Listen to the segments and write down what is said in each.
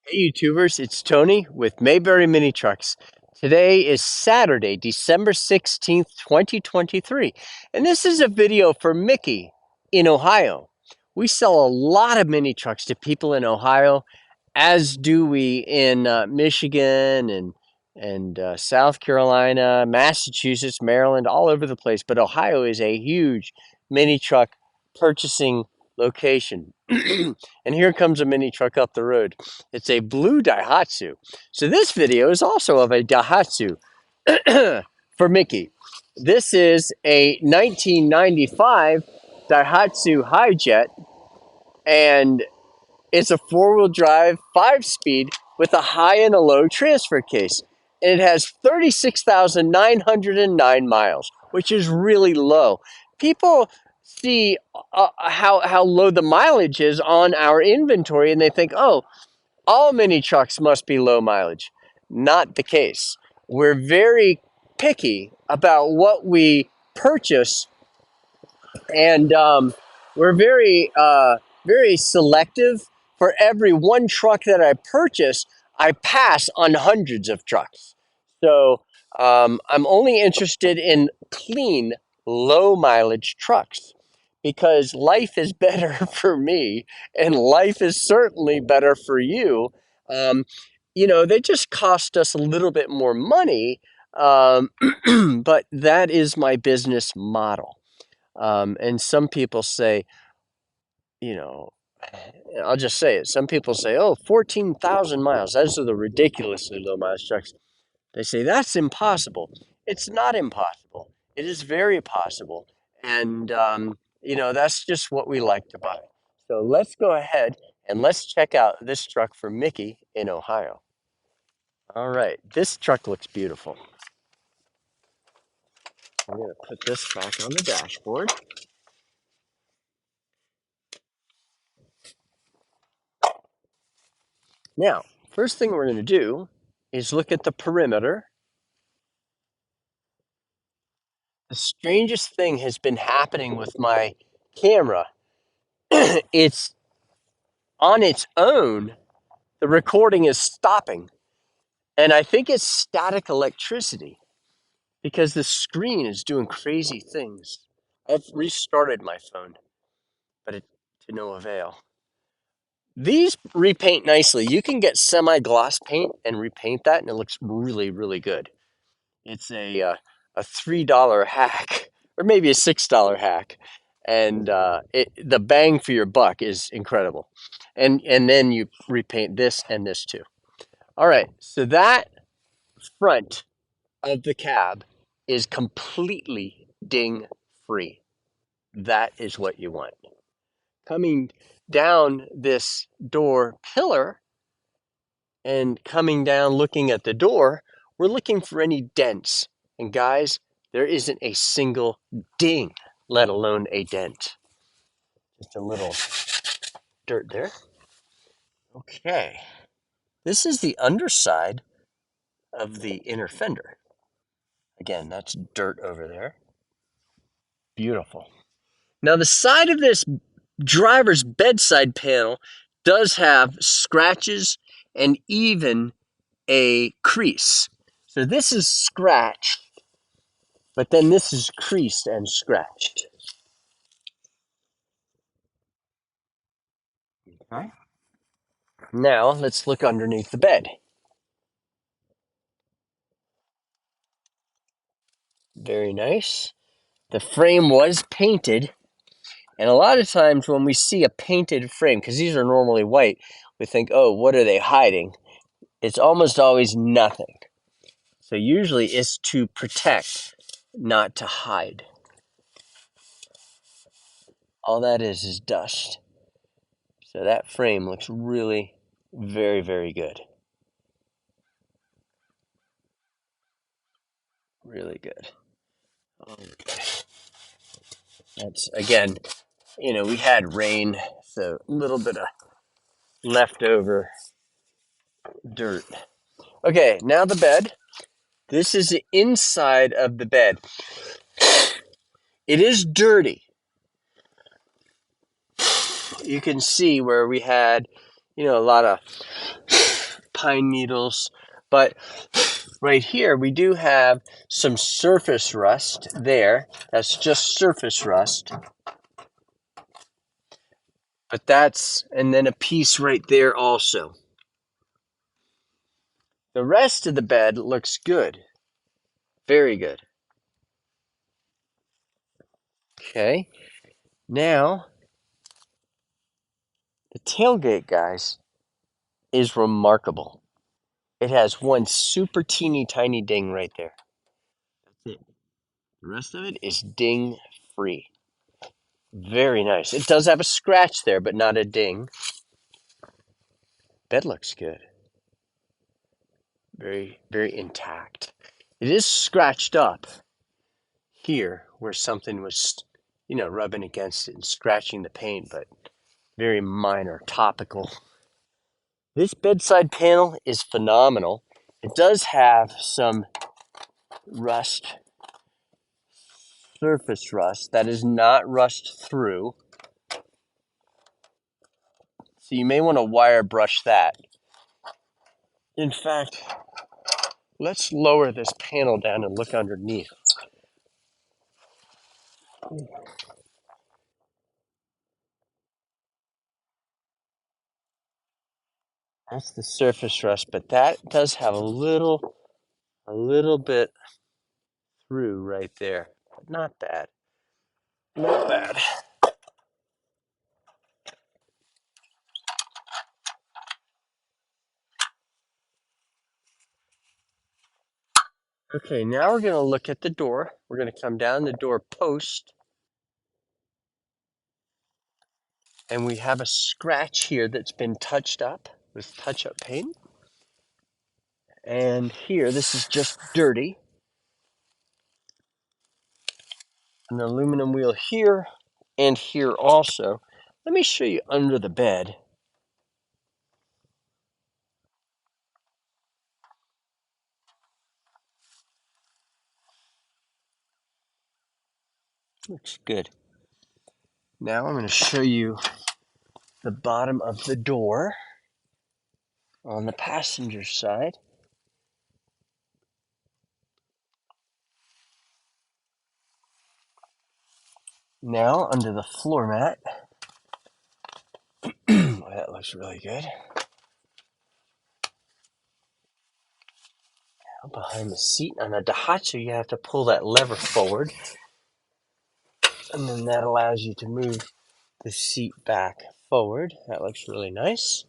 Hey YouTubers, it's Tony with Mayberry Mini Trucks. Today is Saturday, December 16th, 2023, and this is a video for Mickey in Ohio. We sell a lot of mini trucks to people in Ohio, as do we in Michigan and South Carolina, Massachusetts, Maryland, all over the place. But Ohio is a huge mini truck purchasing location. And here comes a mini truck up the road. It's a blue Daihatsu. So this video is also of a Daihatsu for Mickey. This is a 1995 Daihatsu Hijet, and it's a four-wheel drive, 5-speed with a high and a low transfer case. And it has 36,909 miles, which is really low. People see how low the mileage is on our inventory, and they think, oh, all mini trucks must be low mileage. Not the case. We're very picky about what we purchase, and we're very selective. For every one truck that I purchase, I pass on hundreds of trucks. So I'm only interested in clean, low mileage trucks because life is better for me, and life is certainly better for you. Um, they just cost us a little bit more money, um, but that is my business model. And some people say, you know, I'll just say it. Some people say, oh, 14,000 miles. Those are the ridiculously low mileage trucks. They say that's impossible. It's not impossible. It is very possible. And, that's just what we like to buy. So let's go ahead and let's check out this truck for Mickey in Ohio. All right. This truck looks beautiful. I'm going to put this back on the dashboard. Now, first thing we're going to do is look at the perimeter. The strangest thing has been happening with my camera. It's on its own, the recording is stopping. And I think it's static electricity because the screen is doing crazy things. I've restarted my phone, but it to no avail. These repaint nicely. You can get semi-gloss paint and repaint that, and it looks really, really good. It's a $3 hack, or maybe a $6 hack, and the bang for your buck is incredible. And then you repaint this and this too. All right, so that front of the cab is completely ding free. That is what you want. Coming down this door pillar and coming down looking at the door, we're looking for any dents. And guys, there isn't a single ding, let alone a dent. Just a little dirt there. Okay. This is the underside of the inner fender. Again, that's dirt over there. Beautiful. Now, the side of this driver's bedside panel does have scratches and even a crease. So this is scratched, but then this is creased and scratched. Okay. Now let's look underneath the bed. Very nice. The frame was painted, and a lot of times when we see a painted frame, because these are normally white, we think, oh, what are they hiding? It's almost always nothing. So usually it's to protect, not to hide. All that is dust. So that frame looks really very, very good. Really good. Okay. That's, again, we had rain, so a little bit of leftover dirt. Okay, now the bed. This is the inside of the bed. It is dirty. You can see where we had, A lot of pine needles. But right here, we do have some surface rust there. That's just surface rust. But and then a piece right there also. The rest of the bed looks good. Very good. Okay. Now, the tailgate, guys, is remarkable. It has one super teeny tiny ding right there. That's it. The rest of it is ding free. Very nice. It does have a scratch there, but not a ding. Bed looks good. Very, very intact. It is scratched up here where something was, rubbing against it and scratching the paint, but very minor, topical. This bedside panel is phenomenal. It does have some rust, surface rust, that is not rust through. So you may want to wire brush that. In fact, let's lower this panel down and look underneath. That's the surface rust, but that does have a little bit through right there. Not bad. Not bad. Okay, now we're going to look at the door. We're going to come down the door post. And we have a scratch here that's been touched up with touch-up paint. And here, this is just dirty. An aluminum wheel here and here also. Let me show you under the bed. Looks good. Now I'm going to show you the bottom of the door on the passenger side. Now under the floor mat. That looks really good. Now behind the seat on a Daihatsu, you have to pull that lever forward. And then that allows you to move the seat back forward. That looks really nice.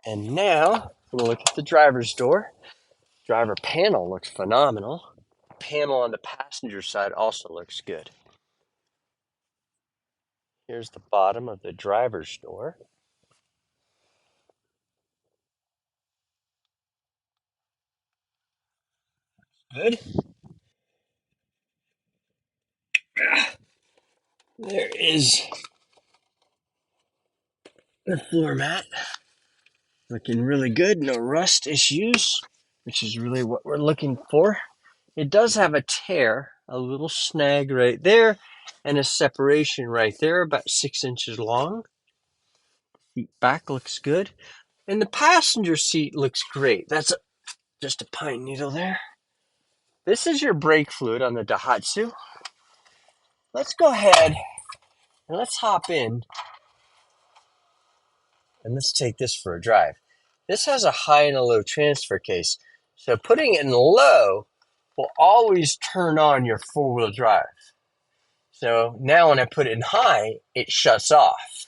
And now, we'll look at the driver's door. Driver panel looks phenomenal. Panel on the passenger side also looks good. Here's the bottom of the driver's door. Good. There is the floor mat. Looking really good. No rust issues, which is really what we're looking for. It does have a tear, a little snag right there, and a separation right there, about 6 inches long. Seat back looks good. And the passenger seat looks great. That's just a pine needle there. This is your brake fluid on the Daihatsu. Let's go ahead and let's hop in and let's take this for a drive. This has a high and a low transfer case. So putting it in low will always turn on your four-wheel drive. So now when I put it in high, it shuts off.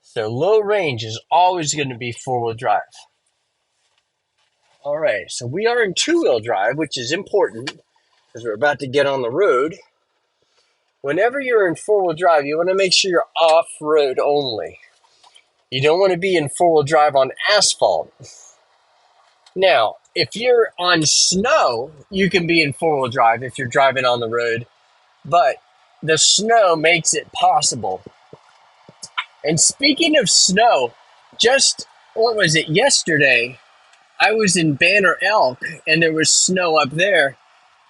So low range is always going to be four-wheel drive. All right, so we are in two-wheel drive, which is important because we're about to get on the road. Whenever you're in four-wheel drive, you want to make sure you're off-road only. You don't want to be in four-wheel drive on asphalt. Now, if you're on snow, you can be in four-wheel drive if you're driving on the road, but the snow makes it possible. And speaking of snow, what was it, yesterday, I was in Banner Elk, and there was snow up there,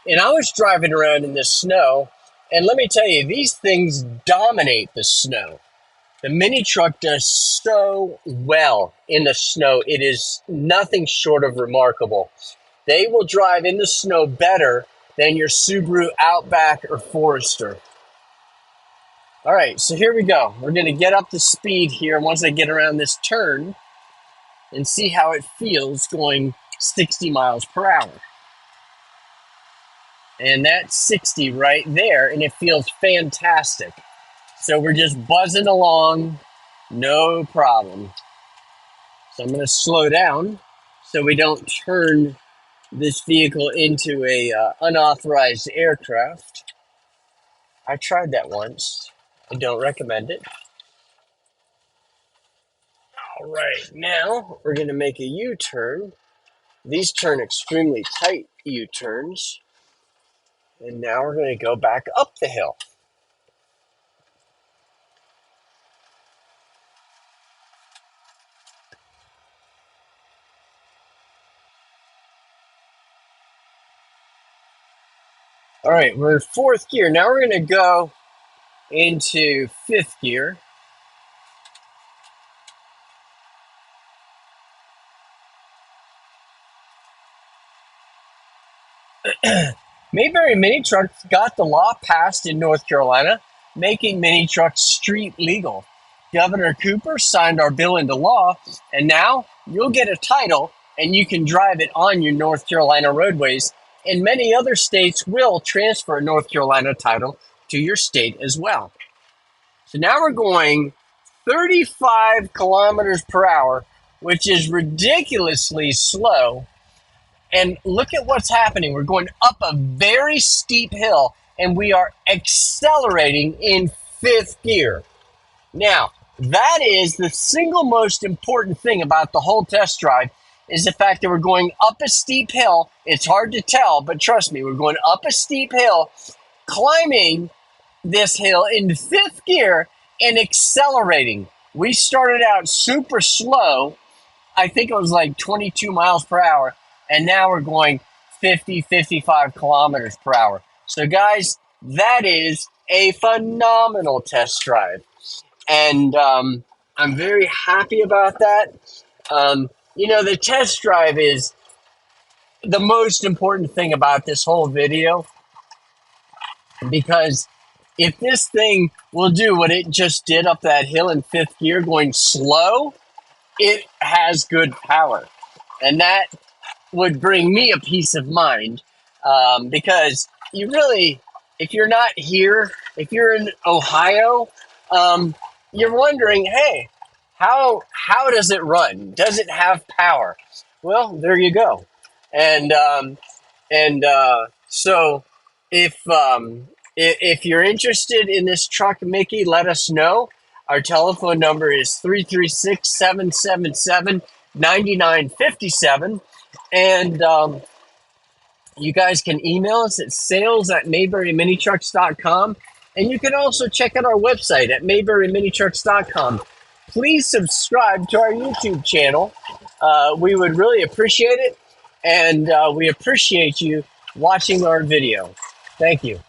and I was driving around in the snow, And let me tell you, these things dominate the snow. The mini truck does so well in the snow. It is nothing short of remarkable. They will drive in the snow better than your Subaru Outback or Forester. All right, so here we go. We're going to get up to speed here once I get around this turn and see how it feels going 60 miles per hour. And that's 60 right there, and it feels fantastic. So we're just buzzing along, no problem. So I'm going to slow down so we don't turn this vehicle into a unauthorized aircraft. I tried that once. I don't recommend it. All right, now we're going to make a U-turn. These turn extremely tight U-turns. And now we're going to go back up the hill. All right, we're in fourth gear. Now we're going to go into fifth gear. Mayberry Mini Trucks got the law passed in North Carolina, making mini trucks street legal. Governor Cooper signed our bill into law, and now you'll get a title and you can drive it on your North Carolina roadways. And many other states will transfer a North Carolina title to your state as well. So now we're going 35 kilometers per hour, which is ridiculously slow. And look at what's happening. We're going up a very steep hill, and we are accelerating in fifth gear. Now, that is the single most important thing about the whole test drive is the fact that we're going up a steep hill. It's hard to tell, but trust me, we're going up a steep hill, climbing this hill in fifth gear and accelerating. We started out super slow. I think it was like 22 miles per hour. And now we're going 50, 55 kilometers per hour. So, guys, that is a phenomenal test drive. And I'm very happy about that. The test drive is the most important thing about this whole video, because if this thing will do what it just did up that hill in fifth gear going slow, it has good power. And that would bring me a peace of mind, because you really, if you're not here, if you're in Ohio, you're wondering, hey, how does it run? Does it have power? Well, there you go. And so if you're interested in this truck, Mickey, let us know. Our telephone number is 336-777-9957. And you guys can email us at sales@mayberryminitrucks.com. And you can also check out our website at mayberryminitrucks.com. Please subscribe to our YouTube channel. We would really appreciate it. And we appreciate you watching our video. Thank you.